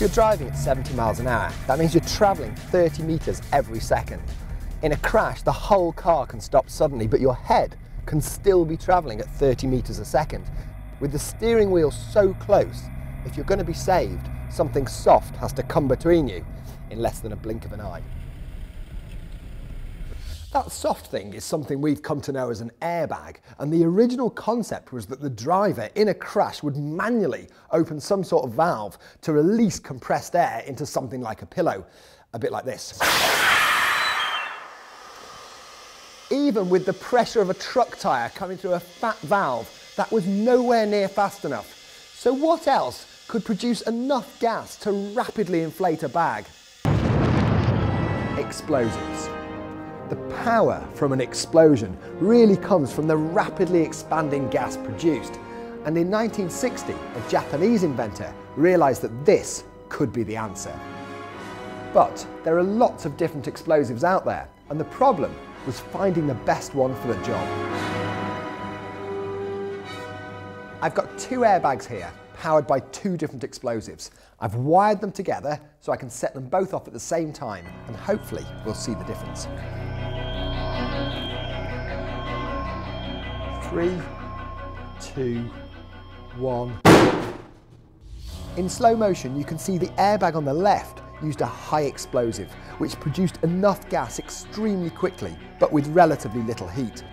If you're driving at 70 miles an hour, that means you're travelling 30 metres every second. In a crash, the whole car can stop suddenly, but your head can still be travelling at 30 metres a second. With the steering wheel so close, if you're going to be saved, something soft has to come between you in less than a blink of an eye. That soft thing is something we've come to know as an airbag, and the original concept was that the driver in a crash would manually open some sort of valve to release compressed air into something like a pillow, a bit like this. Even with the pressure of a truck tyre coming through a fat valve, that was nowhere near fast enough. So what else could produce enough gas to rapidly inflate a bag? Explosives. The power from an explosion really comes from the rapidly expanding gas produced. And in 1960, a Japanese inventor realised that this could be the answer. But there are lots of different explosives out there, and the problem was finding the best one for the job. I've got two airbags here, powered by two different explosives. I've wired them together so I can set them both off at the same time, and hopefully we'll see the difference. 3, 2, 1. In slow motion, you can see the airbag on the left used a high explosive, which produced enough gas extremely quickly, but with relatively little heat.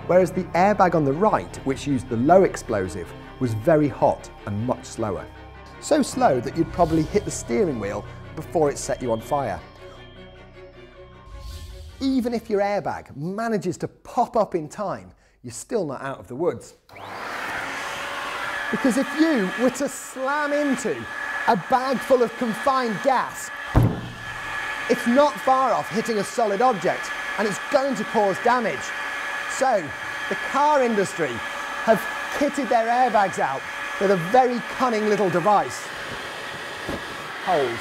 Whereas the airbag on the right, which used the low explosive, was very hot and much slower. So slow that you'd probably hit the steering wheel before it set you on fire. Even if your airbag manages to pop up in time, you're still not out of the woods. Because if you were to slam into a bag full of confined gas, it's not far off hitting a solid object, and it's going to cause damage. So, the car industry have kitted their airbags out with a very cunning little device. Holes.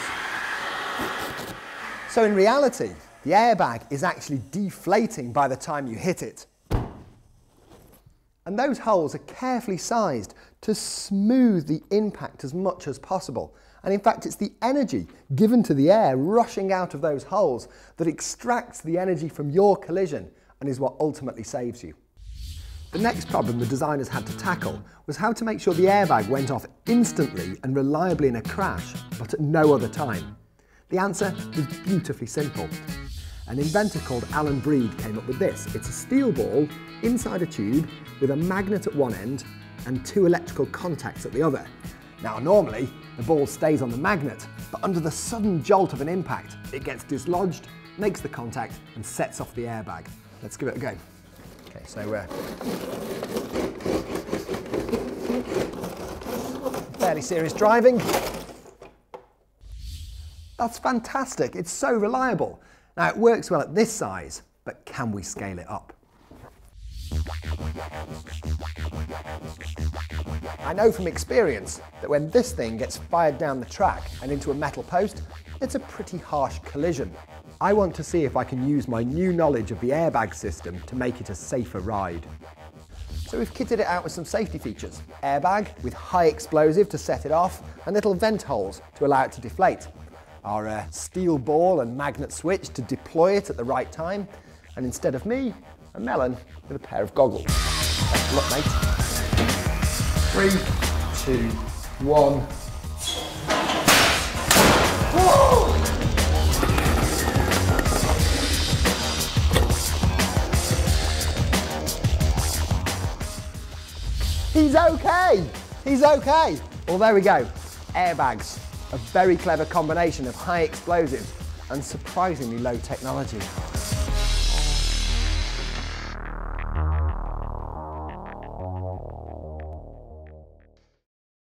So in reality, the airbag is actually deflating by the time you hit it. And those holes are carefully sized to smooth the impact as much as possible. And in fact, it's the energy given to the air rushing out of those holes that extracts the energy from your collision and is what ultimately saves you. The next problem the designers had to tackle was how to make sure the airbag went off instantly and reliably in a crash, but at no other time. The answer was beautifully simple. An inventor called Alan Breed came up with this. It's a steel ball inside a tube with a magnet at one end and two electrical contacts at the other. Now normally, the ball stays on the magnet, but under the sudden jolt of an impact, it gets dislodged, makes the contact and sets off the airbag. Let's give it a go. Okay, so fairly serious driving. That's fantastic, it's so reliable. Now it works well at this size, but can we scale it up? I know from experience that when this thing gets fired down the track and into a metal post, it's a pretty harsh collision. I want to see if I can use my new knowledge of the airbag system to make it a safer ride. So we've kitted it out with some safety features. Airbag with high explosive to set it off and little vent holes to allow it to deflate. Our steel ball and magnet switch to deploy it at the right time. And instead of me, a melon with a pair of goggles. Best of luck, mate. 3, 2, 1. Whoa! He's okay! He's okay! Well, there we go. Airbags. A very clever combination of high explosives and surprisingly low technology.